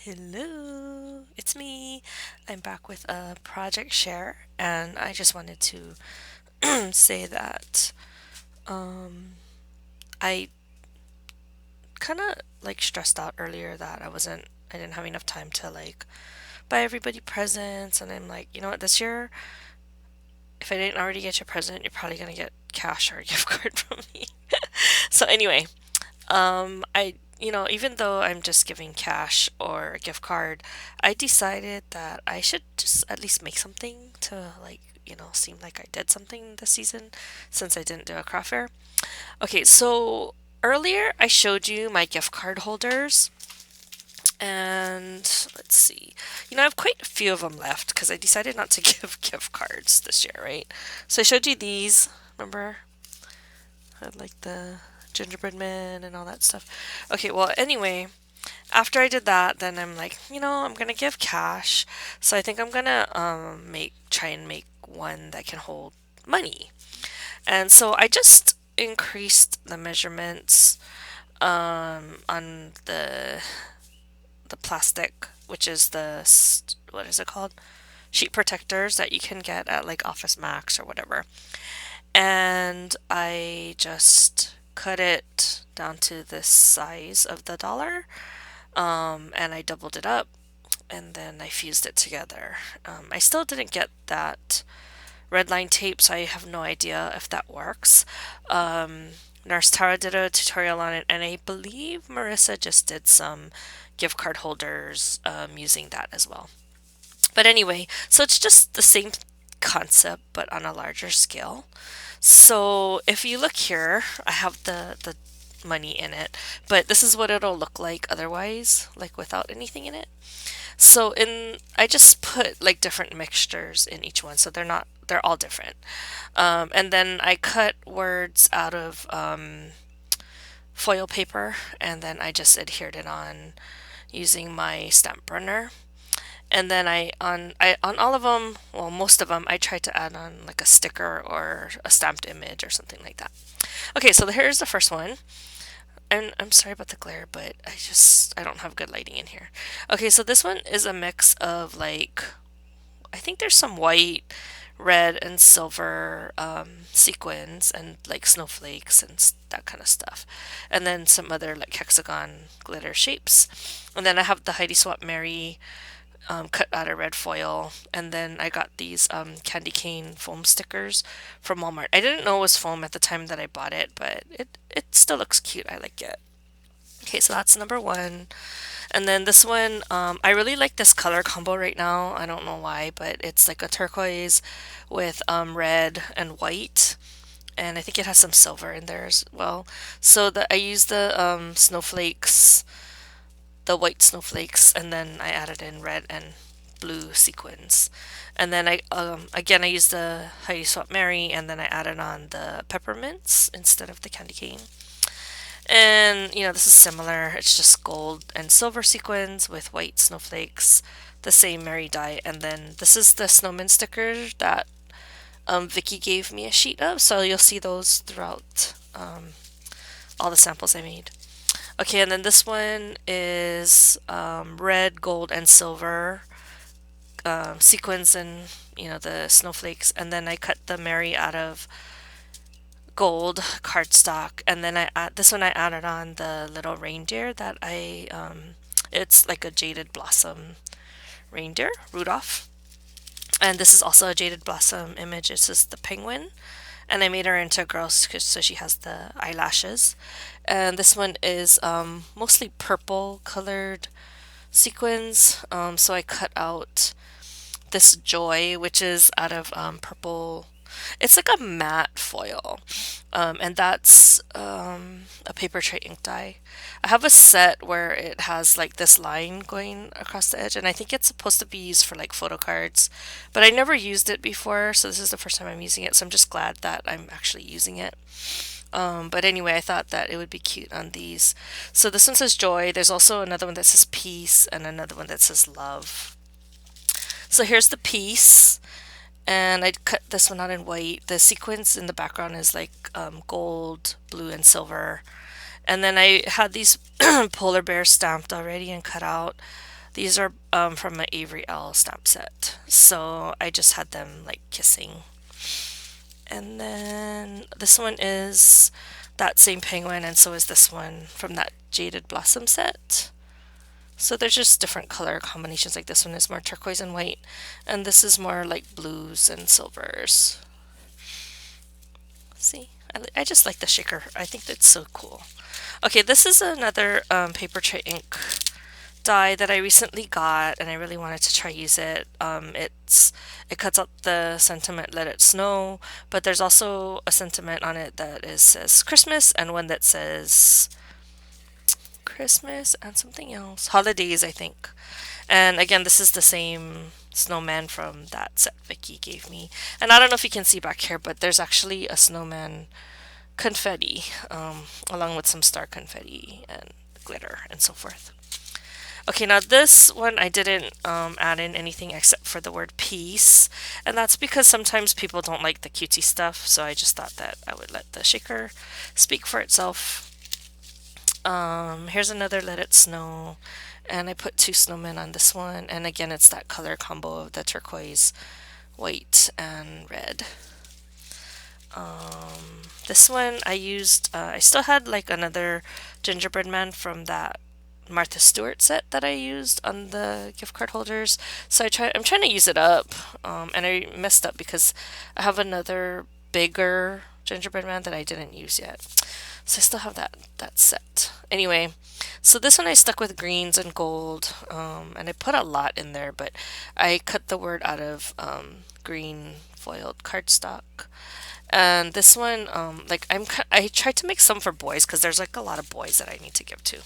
Hello, it's me. I'm back with a project share, and I just wanted to say that I kind of like stressed out earlier that I didn't have enough time to like buy everybody presents, and I'm like, you know what, this year, if I didn't already get you a present, you're probably gonna get cash or a gift card from me. So anyway, even though I'm just giving cash or a gift card, I decided that I should just at least make something to seem like I did something this season since I didn't do a craft fair. Okay, so earlier I showed you my gift card holders, and let's see. I have quite a few of them left because I decided not to give gift cards this year, right? So I showed you these. Remember? I had like the gingerbread man and all that stuff. Okay, well, anyway, after I did that, then I'm like, I'm gonna give cash. So I think I'm gonna try and make one that can hold money. And so I just increased the measurements on the plastic, which is what is it called? Sheet protectors that you can get at like Office Max or whatever. And I just cut it down to the size of the dollar, and I doubled it up, and then I fused it together. I still didn't get that red line tape, so I have no idea if that works. Nurse Tara did a tutorial on it, and I believe Marissa just did some gift card holders using that as well. But anyway, so it's just the same concept but on a larger scale. So if you look here, I have the money in it, but this is what it'll look like otherwise, like without anything in it. So I just put like different mixtures in each one, so they're all different. And then I cut words out of foil paper, and then I just adhered it on using my stamp burner. And then on all of them, well, most of them, I tried to add on like a sticker or a stamped image or something like that. Okay, so here's the first one. And I'm sorry about the glare, but I don't have good lighting in here. Okay, so this one is a mix of like, I think there's some white, red, and silver sequins and like snowflakes and that kind of stuff. And then some other like hexagon glitter shapes. And then I have the Heidi Swap Mary cut out of red foil, and then I got these candy cane foam stickers from Walmart. I didn't know it was foam at the time that I bought it, but it still looks cute. I like it. Okay, so that's number one. And then this one, I really like this color combo right now. I don't know why, but it's like a turquoise with red and white. And I think it has some silver in there as well. So I used the white snowflakes, and then I added in red and blue sequins. And then I used the Heidi Swap Mary, and then I added on the peppermints instead of the candy cane. And this is similar. It's just gold and silver sequins with white snowflakes, the same Mary dye. And then this is the snowman sticker that Vicky gave me a sheet of. So you'll see those throughout all the samples I made. Okay, and then this one is red, gold, and silver sequins and the snowflakes. And then I cut the Mary out of gold cardstock, and then this one I added on the little reindeer that it's like a jaded blossom reindeer, Rudolph. And this is also a jaded blossom image. It's just the penguin, and I made her into a girl so she has the eyelashes. And this one is mostly purple colored sequins. So I cut out this joy, which is out of purple. It's like a matte foil, and that's a paper tray ink dye. I have a set where it has like this line going across the edge, and I think it's supposed to be used for like photo cards, but I never used it before, so this is the first time I'm using it. So I'm just glad that I'm actually using it. But anyway, I thought that it would be cute on these. So this one says joy. There's also another one that says peace and another one that says love. So here's the peace, and I cut this one out in white. The sequence in the background is like gold, blue, and silver. And then I had these polar bears stamped already and cut out. These are from my Avery L stamp set. So I just had them like kissing. And then this one is that same penguin, and so is this one from that Jaded Blossom set. So there's just different color combinations. Like this one is more turquoise and white, and this is more like blues and silvers. See, I just like the shaker. I think that's so cool. Okay, this is another paper tray ink die that I recently got, and I really wanted to try use it. It cuts out the sentiment "Let It Snow," but there's also a sentiment on it that says Christmas, and one that says Christmas and something else, holidays, I think. And again, this is the same snowman from that set Vicky gave me. And I don't know if you can see back here, but there's actually a snowman confetti, along with some star confetti and glitter and so forth. Okay, now this one I didn't add in anything except for the word peace, and that's because sometimes people don't like the cutesy stuff, so I just thought that I would let the shaker speak for itself. Here's another Let It Snow, and I put two snowmen on this one, and again it's that color combo of the turquoise, white, and red. This one I used, I still had like another gingerbread man from that Martha Stewart set that I used on the gift card holders. So I'm trying to use it up, and I messed up because I have another bigger gingerbread man that I didn't use yet. So I still have that set. Anyway, so this one I stuck with greens and gold, and I put a lot in there, but I cut the word out of green foiled cardstock. And this one, I tried to make some for boys because there's like a lot of boys that I need to give to.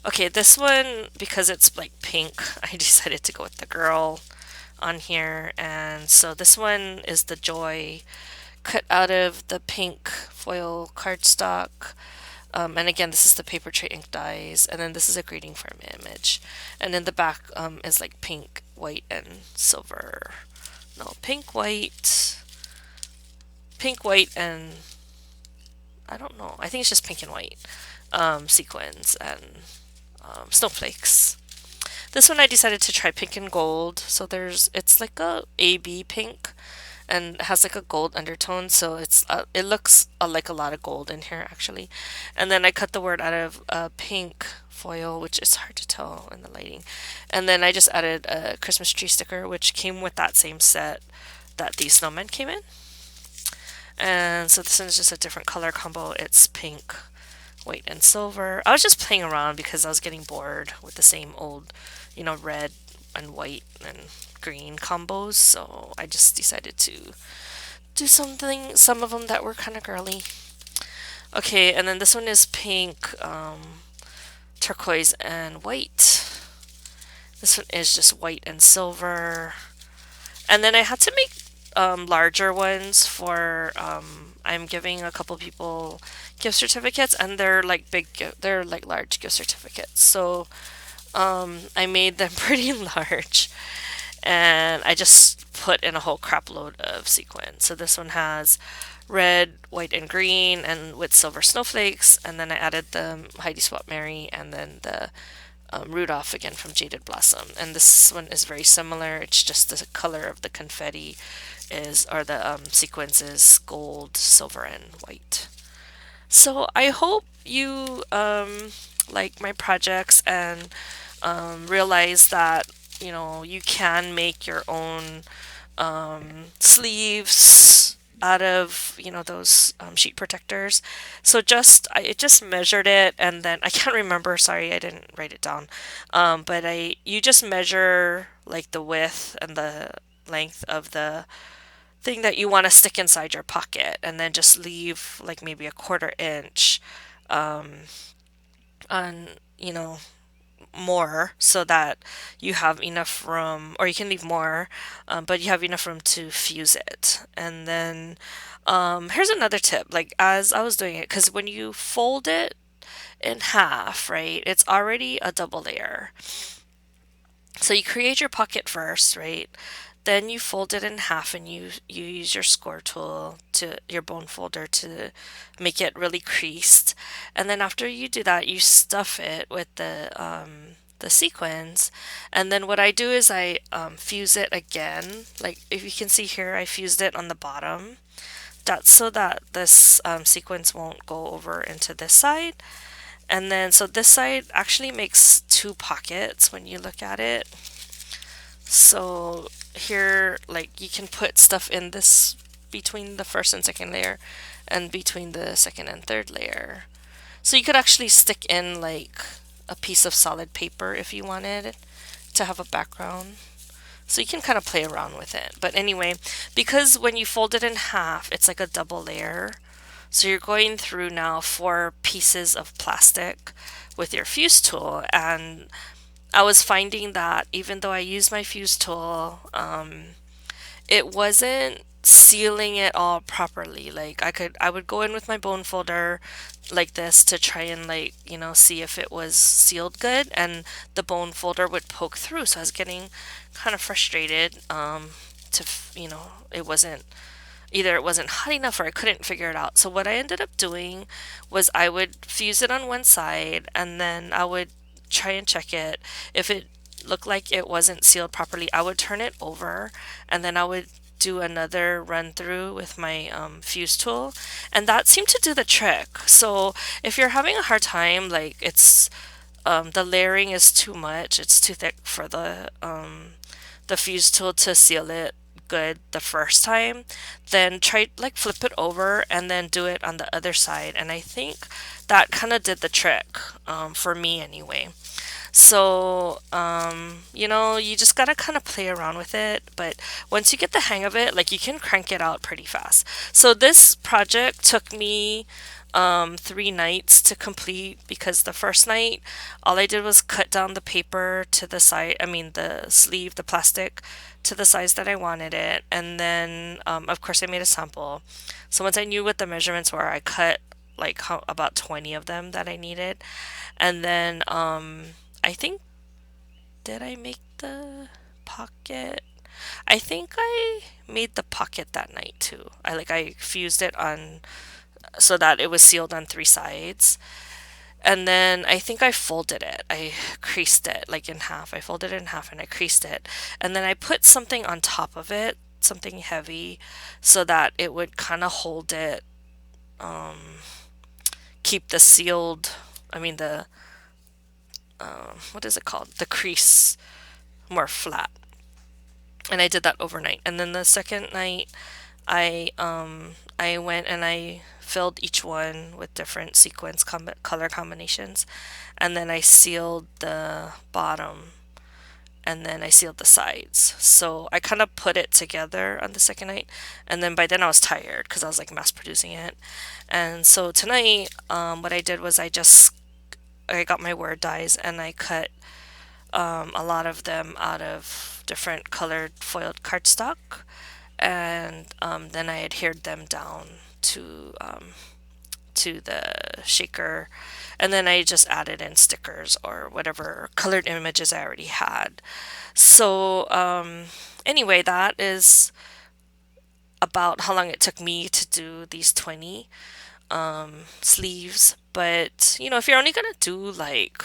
Okay, this one, because it's like pink, I decided to go with the girl on here. And so this one is the joy cut out of the pink foil cardstock. And again, this is the paper tray ink dies. And then this is a greeting from image. And then the back is like pink, white, and silver. No, pink, white, and I don't know. I think it's just pink and white sequins and snowflakes. This one I decided to try pink and gold. So it's like a AB pink and it has like a gold undertone. So it looks like a lot of gold in here actually. And then I cut the word out of pink foil, which is hard to tell in the lighting. And then I just added a Christmas tree sticker, which came with that same set that these snowmen came in. And so this one's just a different color combo. It's pink, white, and silver. I was just playing around because I was getting bored with the same old, red and white and green combos. So I just decided to do some of them that were kind of girly. Okay, and then this one is pink, turquoise, and white. This one is just white and silver. And then I had to make larger ones for I'm giving a couple people gift certificates, and they're like they're like large gift certificates. So I made them pretty large, and I just put in a whole crap load of sequins. So this one has red, white, and green, and with silver snowflakes. And then I added the Heidi Swap Mary, and then the Rudolph again from Jaded Blossom. And this one is very similar. It's just the color of the confetti or the sequins is gold, silver, and white. So I hope you like my projects and realize that you can make your own sleeves out of those sheet protectors. So I just measured it, and then I can't remember, sorry I didn't write it down, but you just measure like the width and the length of the thing that you want to stick inside your pocket, and then just leave like maybe a 1/4 inch on more, so that you have enough room, or you can leave more, but you have enough room to fuse it. And then here's another tip, like as I was doing it, because when you fold it in half, right, it's already a double layer. So you create your pocket first, right? Then you fold it in half, and you use your score tool, to your bone folder, to make it really creased. And then after you do that, you stuff it with the sequins. And then what I do is I fuse it again. Like if you can see here, I fused it on the bottom. That's so that this sequence won't go over into this side. And then so this side actually makes two pockets when you look at it. So here, like you can put stuff in this between the first and second layer and between the second and third layer. So you could actually stick in like a piece of solid paper if you wanted to have a background. So you can kind of play around with it. But anyway, because when you fold it in half, it's like a double layer. So you're going through now four pieces of plastic with your fuse tool. And I was finding that even though I used my fuse tool, it wasn't sealing it all properly. Like I would go in with my bone folder like this to try and like, see if it was sealed good, and the bone folder would poke through. So I was getting kind of frustrated, it wasn't either it wasn't hot enough or I couldn't figure it out. So what I ended up doing was I would fuse it on one side and then I would try and check it. If it looked like it wasn't sealed properly, I would turn it over and then I would do another run through with my fuse tool, and that seemed to do the trick. So if you're having a hard time, like the layering is too much, it's too thick for the fuse tool to seal it good the first time, then try like flip it over and then do it on the other side. And I think that kind of did the trick, for me anyway. So, you just gotta kind of play around with it. But once you get the hang of it, like you can crank it out pretty fast. So this project took me 3 nights to complete, because the first night all I did was cut down the paper to the side, I mean the sleeve, the plastic, to the size that I wanted it. And then, of course, I made a sample. So once I knew what the measurements were, I cut like about 20 of them that I needed. And then I think, did I make the pocket? I think I made the pocket that night too. I fused it on so that it was sealed on 3 sides. And then I think I folded it. I creased it like in half. I folded it in half and I creased it. And then I put something on top of it, something heavy, so that it would kind of hold it, keep the sealed, I mean the what is it called? The crease more flat. And I did that overnight. And then the second night, I went and I filled each one with different color combinations, and then I sealed the bottom, and then I sealed the sides. So I kind of put it together on the second night, and then by then I was tired because I was like mass producing it. And so tonight, what I did was I got my word dies and I cut a lot of them out of different colored foiled cardstock, and then I adhered them down to the shaker, and then I just added in stickers or whatever colored images I already had. So anyway, that is about how long it took me to do these 20 sleeves. But if you're only gonna do like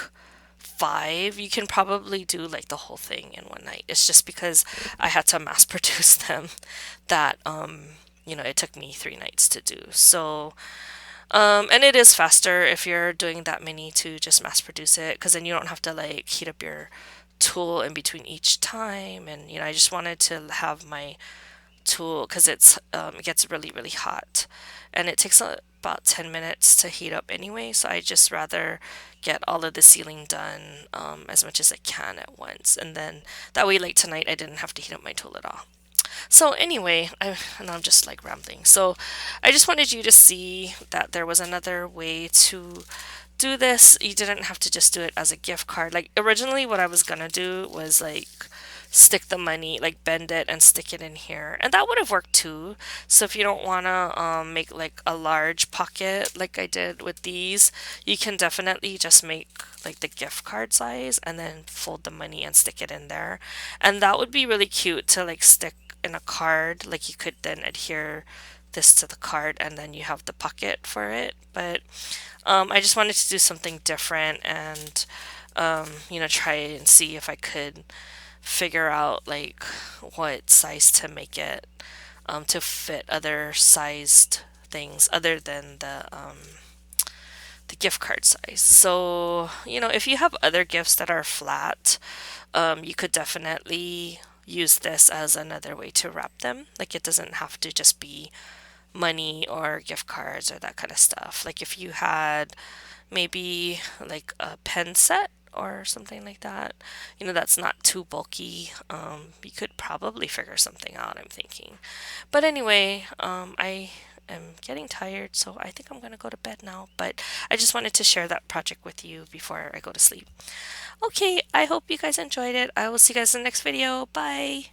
5, you can probably do like the whole thing in one night. It's just because I had to mass produce them that it took me 3 nights to do. So and it is faster if you're doing that many to just mass produce it, because then you don't have to like heat up your tool in between each time. And I just wanted to have my tool, because it gets really really hot, and it takes about 10 minutes to heat up anyway, so I just rather get all of the sealing done as much as I can at once, and then that way like tonight I didn't have to heat up my tool at all. So anyway, and I'm just like rambling. So I just wanted you to see that there was another way to do this. You didn't have to just do it as a gift card. Like originally what I was gonna do was like stick the money, like bend it and stick it in here, and that would have worked too. So if you don't want to make like a large pocket like I did with these, you can definitely just make like the gift card size and then fold the money and stick it in there, and that would be really cute to like stick in a card. Like you could then adhere this to the card and then you have the pocket for it. But I just wanted to do something different, and try and see if I could figure out like what size to make it to fit other sized things other than the gift card size. So, if you have other gifts that are flat, you could definitely use this as another way to wrap them. Like it doesn't have to just be money or gift cards or that kind of stuff. Like if you had maybe like a pen set or something like that, that's not too bulky. You could probably figure something out, I'm thinking. But anyway, I am getting tired, so I think I'm gonna go to bed now. But I just wanted to share that project with you before I go to sleep. Okay, I hope you guys enjoyed it. I will see you guys in the next video. Bye.